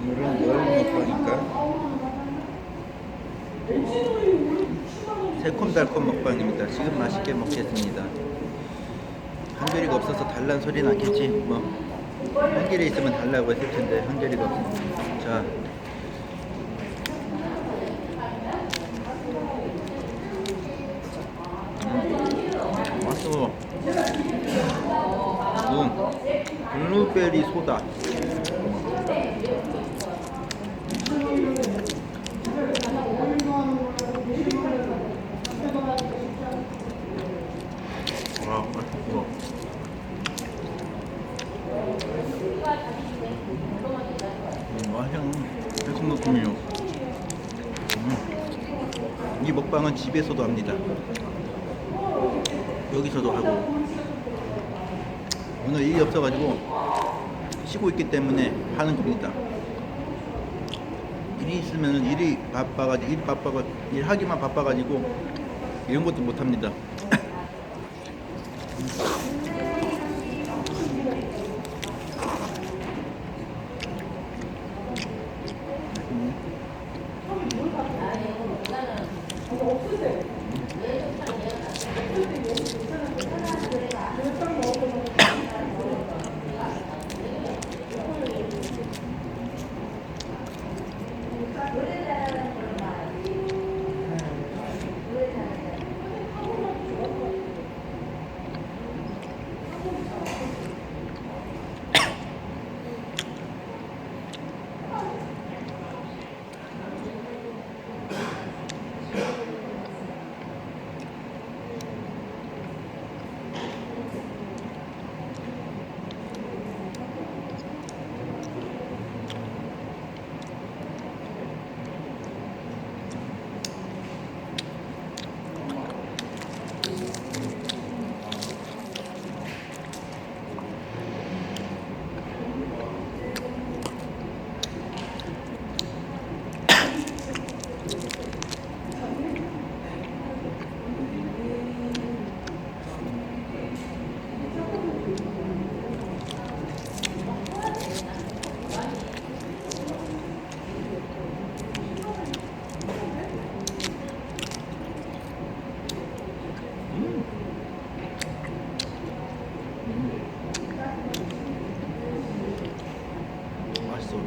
오늘은 뭘 먹방일까? 새콤달콤 먹방입니다. 지금 맛있게 먹겠습니다. 한결이가 없어서 달란 소리 나겠지. 뭐 한결이 있으면 달라고 했을 텐데 한결이가 없으면. 자, 맛있어. 블루베리 소다. 와, 맛있어. 맛있는 새콤달콤해요. 이 먹방은 집에서도 합니다. 여기서도 하고. 오늘 일이 없어가지고 쉬고 있기 때문에 하는 겁니다. 일이 있으면 일하기만 바빠가지고 이런 것도 못 합니다. 맛있어.